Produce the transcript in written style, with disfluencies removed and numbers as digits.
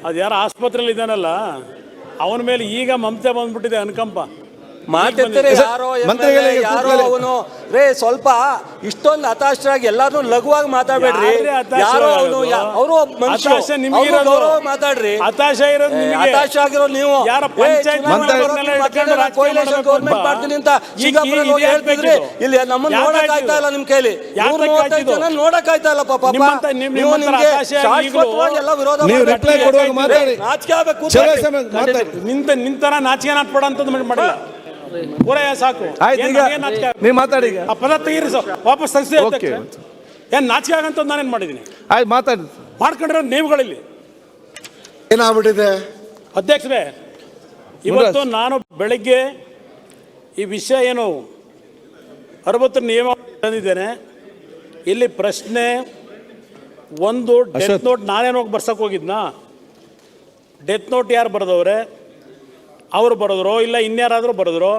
ಅದು ಯಾರು ಆಸ್ಪತ್ರೆಯಲ್ಲಿ ಇದ್ದಾನಲ್ಲ ಅವನ ಮೇಲೆ ಈಗ ಮಮತೆ ಬಂದ್ಬಿಟ್ಟಿದೆ ಅನುಕಂಪ. ಮಾತೆತ್ತರೆ ಯಾರೋ ಯಾರೋ ಅವನು ರೇ ಸ್ವಲ್ಪ ಇಷ್ಟೊಂದು ಹತಾಶರಾಗಿ ಎಲ್ಲಾರು ಲಘುವಾಗಿ ಮಾತಾಡ್ಬೇಡ್ರಿ. ಯಾರೋ ಅವನು ಅವರು ಮನುಷ್ಯ ಮಾತಾಡ್ರಿ. ಹತಾಶ ಇರೋದು ಹತಾಶ ಆಗಿರೋ ನೀವು ಗೌರ್ಮೆಂಟ್ ಮಾಡ್ತೀನಿ ಅಂತ ಸಿಂಗಾಪುರಲ್ಲಿ ಹೇಳ್ತಿದ್ರಿ. ಇಲ್ಲಿ ನಮ್ಮನ್ನ ನೋಡಕ್ ಆಯ್ತಾ ಇಲ್ಲ ನಿಮ್ ಕೈಲಿ. 135 ಜನ ನೋಡಕ್ ಆಯ್ತಾ ಇಲ್ಲ ಪಾಪ. ನೀವು ನಿಮ್ಗೆ ಶಾಶ್ವತವಾಗಿ ಎಲ್ಲ ವಿರೋಧ ನಾಚಿಕೆ ಆಗ್ಬೇಕು. ನಿಂತರ ನಾಚಿಕೆ ನಾಟ್ಬೇಡ ಅಂತ ಮಾಡಿಲ್ಲ. ಪೂರೈಯ ಸಾಕು. ನೀವು ಮಾತಾಡಿ. ಆ ಪದ ತೆಗೀರಿ ಸರ್, ವಾಪಸ್ ತೆಗಿಸಿ. ಏನ್ ನಾಚಿಕೆ ಆಗಂತ ನಾನೇನ್ ಮಾಡಿದೀನಿ? ಆಯ್ತು ಮಾತಾಡಿ. ಮಾಡ್ಕೊಂಡಿರೋ ನೇಮಗಳಲ್ಲಿ ಏನಾಗ್ಬಿಟ್ಟಿದೆ ಅಧ್ಯಕ್ಷರೇ. ಇವತ್ತು ನಾನು ಬೆಳಗ್ಗೆ ಈ ವಿಷಯ ಏನು 60 ನಿಯಮ ತಂದಿದ್ದೇನೆ. ಇಲ್ಲಿ ಪ್ರಶ್ನೆ ಒಂದು, ಡೆತ್ ನೋಟ್ ನಾನೇನು ಹೋಗಿ ಬರ್ಸಕ್ಕೆ ಹೋಗಿದ್ನಾ? ಡೆತ್ ನೋಟ್ ಯಾರು ಬರೆದವ್ರೆ? ಅವರು ಬರೆದ್ರು ಇಲ್ಲ ಇನ್ಯಾರಾದರೂ ಬರೆದ್ರು?